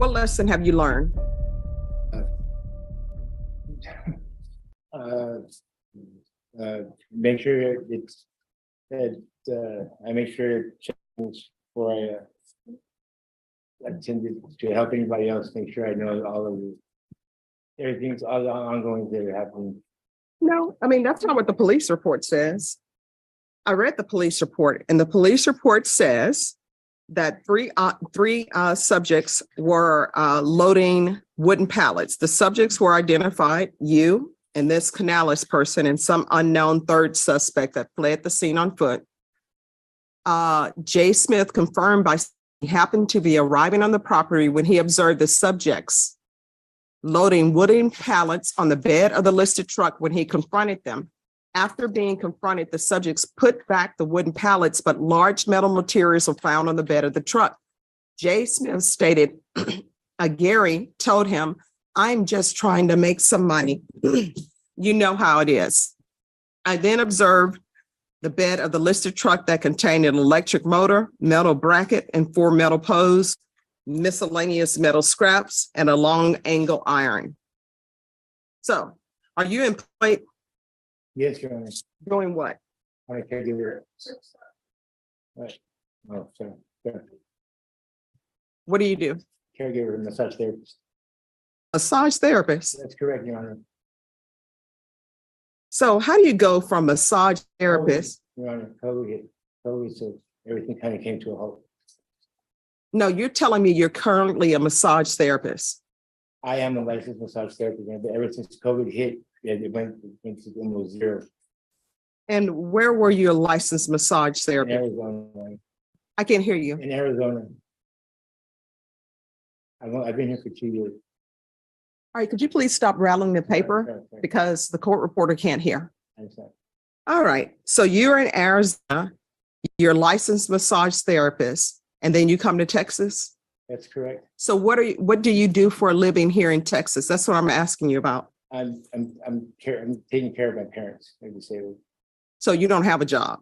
What lesson have you learned? uh, Make sure it's that I make sure it changes before I attend to help anybody else. Make sure I know all of the everything's all the ongoing that are happening. No, I mean, that's not what the police report says. I read the police report, and the police report says that three subjects were loading wooden pallets. The subjects were identified, you and this Canales person and some unknown third suspect that fled the scene on foot. Jay Smith confirmed he happened to be arriving on the property when he observed the subjects loading wooden pallets on the bed of the listed truck. When he confronted them, after being confronted, the subjects put back the wooden pallets, but large metal materials were found on the bed of the truck. Jay Smith stated, Gary told him, "I'm just trying to make some money." You know how it is. I then observed the bed of the listed truck that contained an electric motor, metal bracket, and 4 metal poles, miscellaneous metal scraps, and a long angle iron. So, are you employed? Yes, Your Honor. Doing what? I'm a caregiver. Right. Oh, sorry. What do you do? Caregiver, massage therapist. Massage therapist. That's correct, Your Honor. So how do you go from massage therapist? Your Honor, COVID, so everything kind of came to a halt. No, you're telling me you're currently a massage therapist. I am a licensed massage therapist, but ever since COVID hit, it went to almost zero. And where were you a licensed massage In therapist? Arizona. I can't hear you. In Arizona. I've been here for 2 years. All right, could you please stop rattling the paper because the court reporter can't hear? All right, so you're in Arizona, you're a licensed massage therapist, and then you come to Texas? That's correct. So what do you do for a living here in Texas? That's what I'm asking you about. I'm taking care of my parents. They're disabled. So you don't have a job?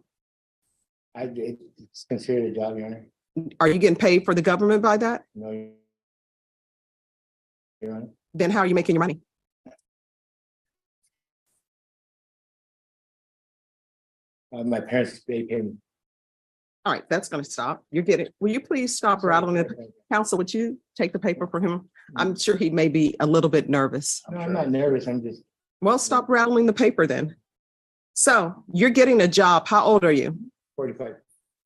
It's considered a job, Your Honor. Are you getting paid for the government by that? No, Your Honor. Then how are you making your money? My parents, they pay me. All right, that's going to stop. You're getting, will you please stop rattling it? Counsel, would you take the paper for him? I'm sure he may be a little bit nervous. No, I'm not nervous. I'm just. Well, stop rattling the paper then. So you're getting a job. How old are you? 45.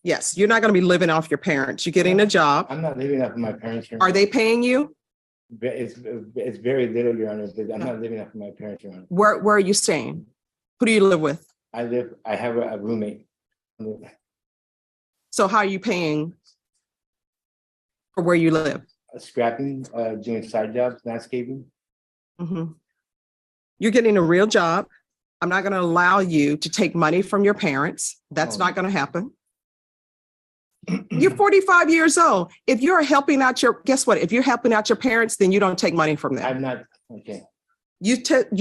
Yes, you're not going to be living off your parents. You're getting a job. I'm not living off of my parents. Are they paying you? It's very little, Your Honor. I'm not living off of my parents, Your Honor. Where are you staying? Who do you live with? I have a roommate. So how are you paying for where you live? Scrapping, doing side jobs, landscaping. Mm-hmm. You're getting a real job. I'm not going to allow you to take money from your parents. That's not going to happen. You're 45 years old. If you're helping out guess what? If you're helping out your parents, then you don't take money from them. I'm not, okay. You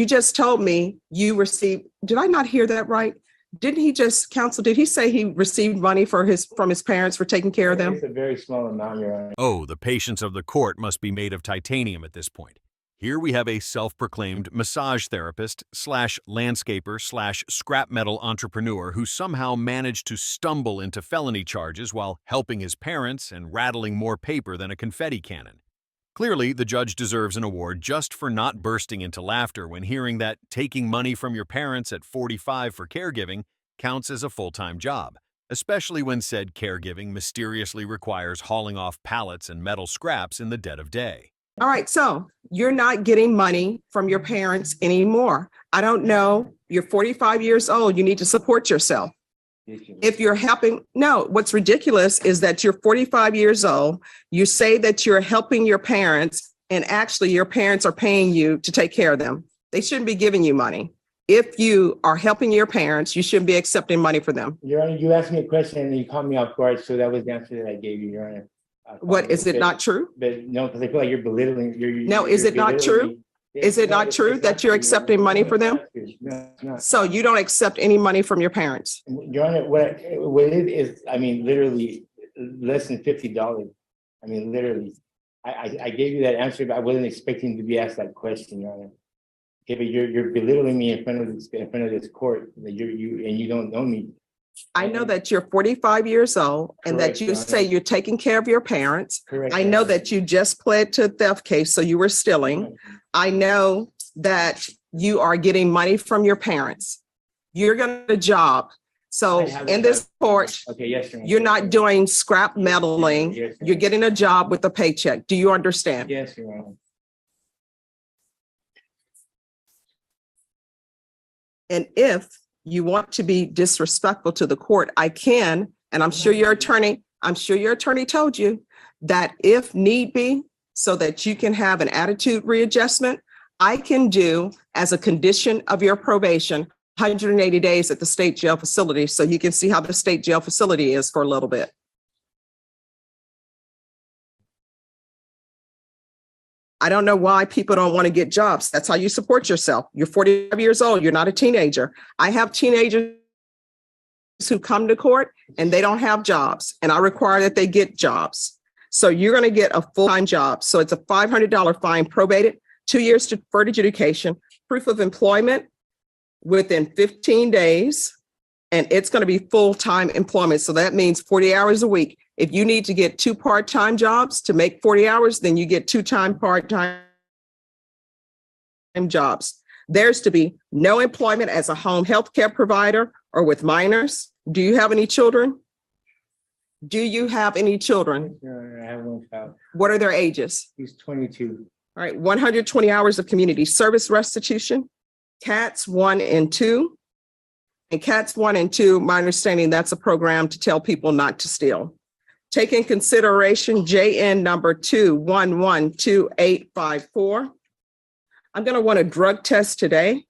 just told me you received, did I not hear that right? Didn't he just did he say he received money from his parents for taking care of them? It's a very small amount, Your Honor. Oh, the patience of the court must be made of titanium at this point. Here we have a self-proclaimed massage therapist / landscaper / scrap metal entrepreneur who somehow managed to stumble into felony charges while helping his parents and rattling more paper than a confetti cannon. Clearly, the judge deserves an award just for not bursting into laughter when hearing that taking money from your parents at 45 for caregiving counts as a full-time job, especially when said caregiving mysteriously requires hauling off pallets and metal scraps in the dead of day. All right, so you're not getting money from your parents anymore. I don't know. You're 45 years old. You need to support yourself. If you're helping, no, what's ridiculous is that you're 45 years old. You say that you're helping your parents, and actually your parents are paying you to take care of them. They shouldn't be giving you money. If you are helping your parents, you shouldn't be accepting money for them. Your Honor, you asked me a question and you caught me off guard, so that was the answer that I gave you, Your Honor. What, is it not true? But no, because I feel like you're belittling. No, is it not true? Is it not true that you're accepting money for them? No, it's not. So you don't accept any money from your parents? Your Honor, what it is, I mean, literally less than $50. I mean, literally. I gave you that answer, but I wasn't expecting to be asked that question, Your Honor. Okay, but you're belittling me in front of this court, that you don't know me. I know that you're 45 years old and that Correct, you Your Honor. say you're taking care of your parents. Correct. I Your know Honor. that you just pled to a theft case, so you were stealing. I know that you are getting money from your parents. You're gonna get a job. So I have a in this job. court, Okay, yes, Your Honor. you're not doing scrap meddling. Yes, You're getting a job with a paycheck. Do you understand? Yes, Your Honor. And if you want to be disrespectful to the court, I can, and I'm sure your attorney told you that if need be, so that you can have an attitude readjustment, I can do as a condition of your probation, 180 days at the state jail facility, so you can see how the state jail facility is for a little bit. I don't know why people don't want to get jobs. That's how you support yourself. You're 45 years old. You're not a teenager. I have teenagers who come to court and they don't have jobs, and I require that they get jobs. So you're going to get a full-time job. So it's a $500 fine, probated, 2 years to deferred education, proof of employment within 15 days, and it's going to be full-time employment. So that means 40 hours a week. If you need to get 2 part-time jobs to make 40 hours, then you get 2 part-time jobs. There's to be no employment as a home health care provider or with minors. Do you have any children? Do you have any children? Your Honor, I have one child. What are their ages? He's 22. All right, 120 hours of community service restitution, CATS 1 and 2. And CATS 1 and 2, my understanding, that's a program to tell people not to steal. Take in consideration JN number 2112854. I'm going to want a drug test today.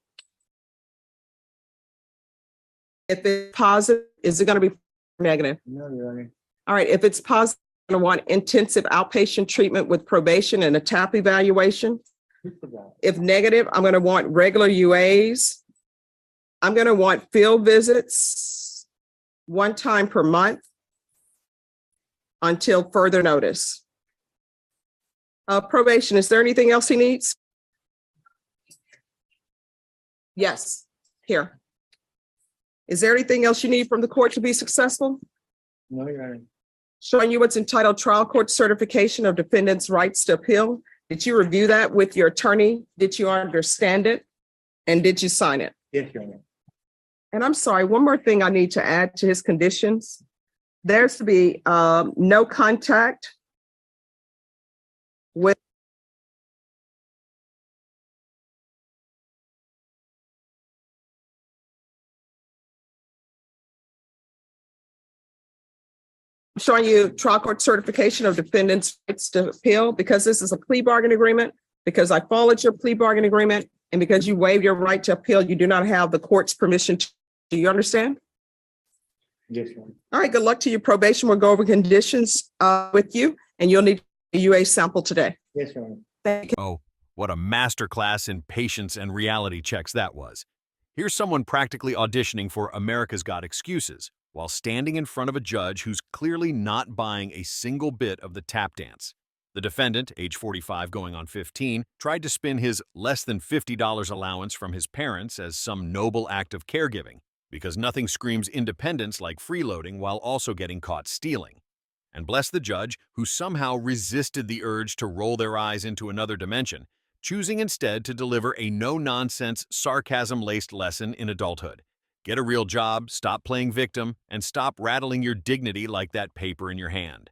If it's positive, is it going to be negative? No, Your Honor. All right, if it's positive, I'm going to want intensive outpatient treatment with probation and a TAP evaluation. If negative, I'm going to want regular UAs. I'm going to want field visits 1 time per month until further notice. Probation, is there anything else he needs? Yes, here. Is there anything else you need from the court to be successful? No, Your Honor. Showing you what's entitled trial court certification of defendant's rights to appeal. Did you review that with your attorney? Did you understand it? And did you sign it? Yes, Your Honor. And I'm sorry, one more thing I need to add to his conditions. There's to be no contact with showing you trial court certification of defendant's rights to appeal, because this is a plea bargain agreement, because I followed your plea bargain agreement, and because you waived your right to appeal, you do not have the court's permission. Do you understand? Yes, Your Honor. All right, good luck to your probation. We'll go over conditions with you, and you'll need a UA sample today. Yes, Your Honor. Thank you. Oh, what a masterclass in patience and reality checks that was. Here's someone practically auditioning for America's Got Excuses while standing in front of a judge who's clearly not buying a single bit of the tap dance. The defendant, age 45 going on 15, tried to spin his less than $50 allowance from his parents as some noble act of caregiving, because nothing screams independence like freeloading while also getting caught stealing. And bless the judge who somehow resisted the urge to roll their eyes into another dimension, choosing instead to deliver a no-nonsense, sarcasm-laced lesson in adulthood. Get a real job, stop playing victim, and stop rattling your dignity like that paper in your hand.